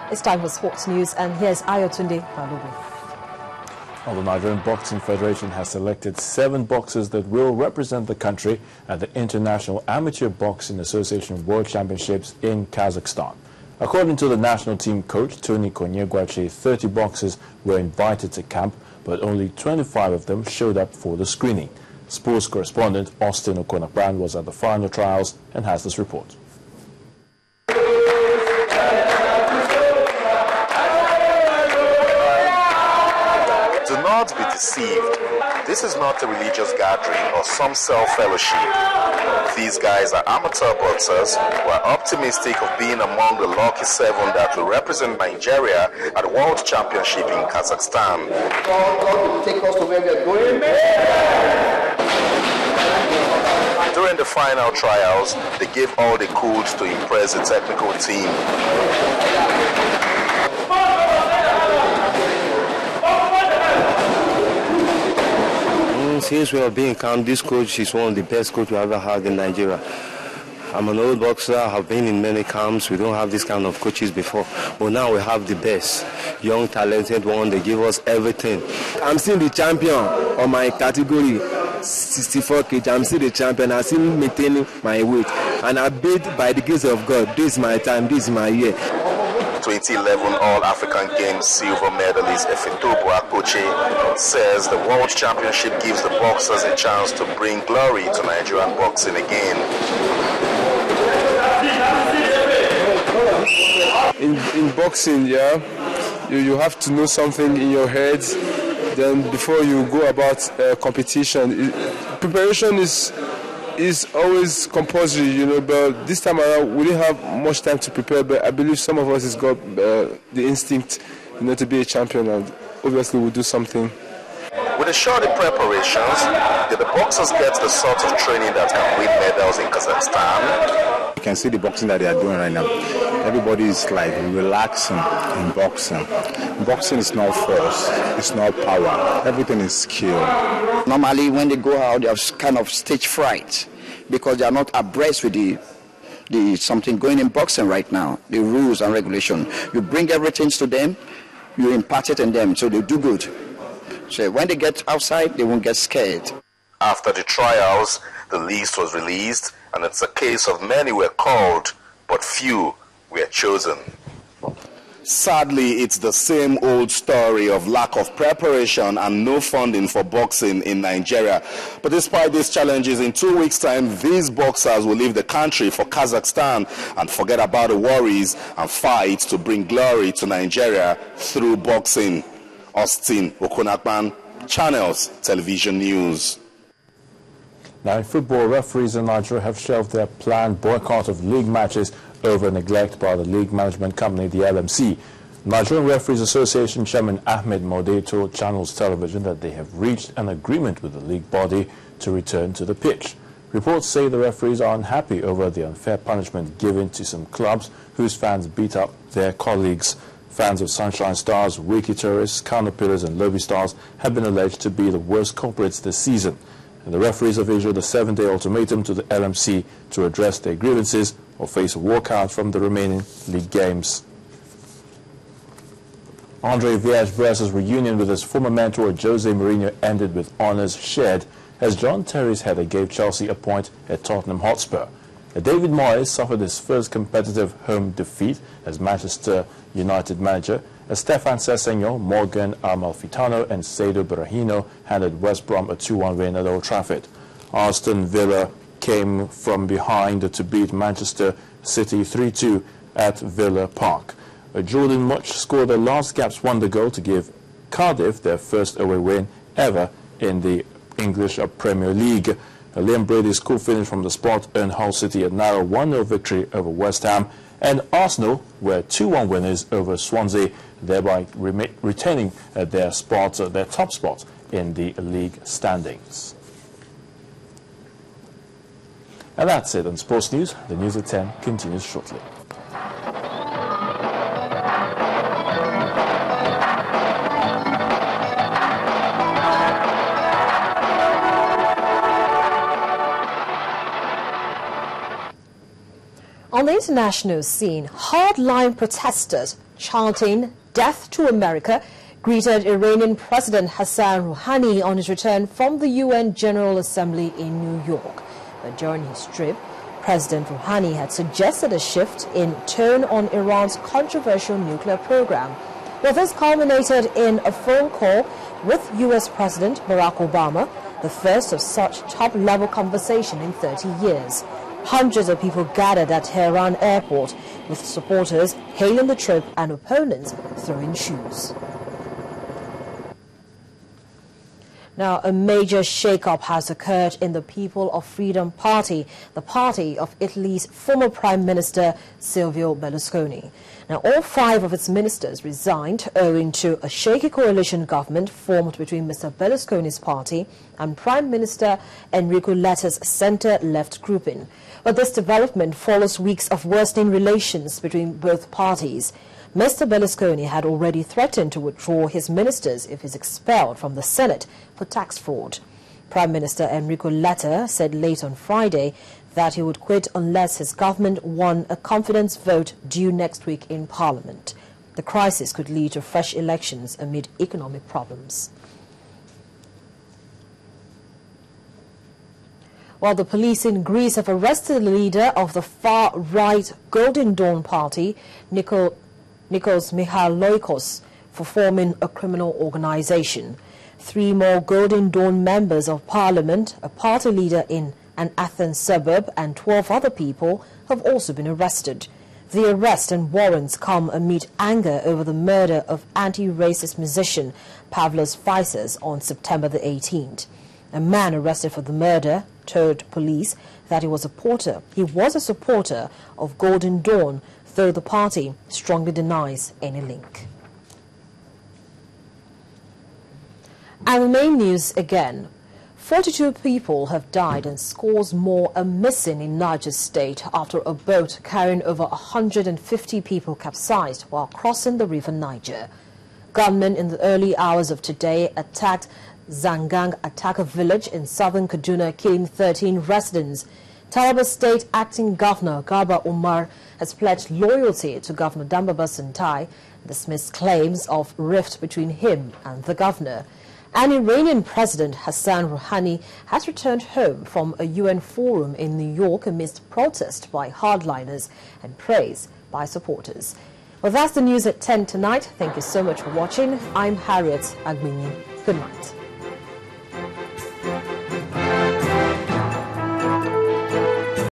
It's time for sports news, and here's Ayotunde Balogun. Well, the Nigerian Boxing Federation has selected 7 boxers that will represent the country at the International Amateur Boxing Association World Championships in Kazakhstan. According to the national team coach, Tony Konyegwache, 30 boxers were invited to camp, but only 25 of them showed up for the screening. Sports correspondent Austin Okonakpan was at the final trials and has this report. Do not be deceived. This is not a religious gathering or some self-fellowship. These guys are amateur boxers who are optimistic of being among the lucky 7 that will represent Nigeria at the World Championship in Kazakhstan. God will take us to where we are going. During the final trials, they gave all they could to impress the technical team. Since we are being camped, this coach is one of the best coaches we ever had in Nigeria. I'm an old boxer, I have been in many camps. We don't have this kind of coaches before, but now we have the best. Young, talented one, they give us everything. I'm still the champion of my category, 64 kg. I'm still the champion. I'm still maintaining my weight. And I bet by the grace of God, this is my time, this is my year. 2011 All-African Games silver medalist Efetobo Akpoche says the World Championship gives the boxers a chance to bring glory to Nigerian boxing again. In boxing, yeah, you have to know something in your head. Then before you go about competition, preparation is always compulsory, you know, but this time around we didn't have much time to prepare, but I believe some of us has got the instinct, you know, to be a champion, and obviously we'll do something. With the shorter preparations, did the boxers get the sort of training that can win medals in Kazakhstan? You can see the boxing that they are doing right now. Everybody is like relaxing in boxing. Boxing is not force, it's not power. Everything is skill. Normally, when they go out, they have kind of stage fright because they are not abreast with the something going in boxing right now, the rules and regulation. You bring everything to them, you impart it in them, so they do good. So when they get outside, they won't get scared. After the trials, the list was released, and it's a case of many were called, but few were chosen. Sadly, it's the same old story of lack of preparation and no funding for boxing in Nigeria. But despite these challenges, in 2 weeks' time, these boxers will leave the country for Kazakhstan and forget about the worries and fight to bring glory to Nigeria through boxing. Austin Okonakpan, Channels Television News. Now in football, referees in Nigeria have shelved their planned boycott of league matches over neglect by the league management company, the LMC. Nigerian Referees Association Chairman Ahmed Mode told Channels Television that they have reached an agreement with the league body to return to the pitch. Reports say the referees are unhappy over the unfair punishment given to some clubs whose fans beat up their colleagues. Fans of Sunshine Stars, Wiki Tourists, Kano Pillars and Lobby Stars have been alleged to be the worst culprits this season. And the referees have issued a 7-day ultimatum to the LMC to address their grievances or face a walkout from the remaining league games. Andre Villas-Boas's reunion with his former mentor Jose Mourinho ended with honours shared as John Terry's header gave Chelsea a point at Tottenham Hotspur. David Moyes suffered his first competitive home defeat as Manchester United manager, as Stefan Sessegnon, Morgan Amalfitano and Saido Berahino handed West Brom a 2-1 win at Old Trafford. Aston Villa came from behind to beat Manchester City 3-2 at Villa Park. Jordan Much scored a last gasp wonder goal to give Cardiff their first away win ever in the English Premier League. Liam Brady's cool finish from the spot earned Hull City a narrow 1-0 victory over West Ham, and Arsenal were 2-1 winners over Swansea, thereby retaining their top spot in the league standings. And that's it on Sports News. The news at 10 continues shortly. On the international scene, hardline protesters chanting "Death to America," greeted Iranian President Hassan Rouhani on his return from the UN General Assembly in New York. But during his trip, President Rouhani had suggested a shift in tone on Iran's controversial nuclear program. Well, this culminated in a phone call with U.S. President Barack Obama, the first of such top-level conversation in 30 years. Hundreds of people gathered at Tehran airport, with supporters hailing the trip and opponents throwing shoes. Now, a major shake-up has occurred in the People of Freedom Party, the party of Italy's former Prime Minister Silvio Berlusconi. Now, all 5 of its ministers resigned owing to a shaky coalition government formed between Mr. Berlusconi's party and Prime Minister Enrico Letta's centre-left grouping. But this development follows weeks of worsening relations between both parties. Mr. Berlusconi had already threatened to withdraw his ministers if he's expelled from the Senate for tax fraud. Prime Minister Enrico Letta said late on Friday that he would quit unless his government won a confidence vote due next week in Parliament. The crisis could lead to fresh elections amid economic problems. While the police in Greece have arrested the leader of the far-right Golden Dawn party, Nikos Michaloikos, for forming a criminal organization. 3 more Golden Dawn members of parliament, a party leader in an Athens suburb, and 12 other people have also been arrested. The arrest and warrants come amid anger over the murder of anti-racist musician Pavlos Fyssas on September the 18th. A man arrested for the murder told police that he was a supporter of Golden Dawn, though the party strongly denies any link. And the main news again. 42 people have died and scores more are missing in Niger State after a boat carrying over 150 people capsized while crossing the river Niger. Gunmen in the early hours of today attacked Zangang Ataka village in southern Kaduna, killing 13 residents. Taraba State Acting Governor Garba Umar has pledged loyalty to Governor Dambaba Sintai and dismissed claims of rift between him and the governor. And Iranian President Hassan Rouhani has returned home from a UN forum in New York amidst protest by hardliners and praise by supporters. Well, that's the news at 10 tonight. Thank you so much for watching. I'm Harriet Agbini. Good night.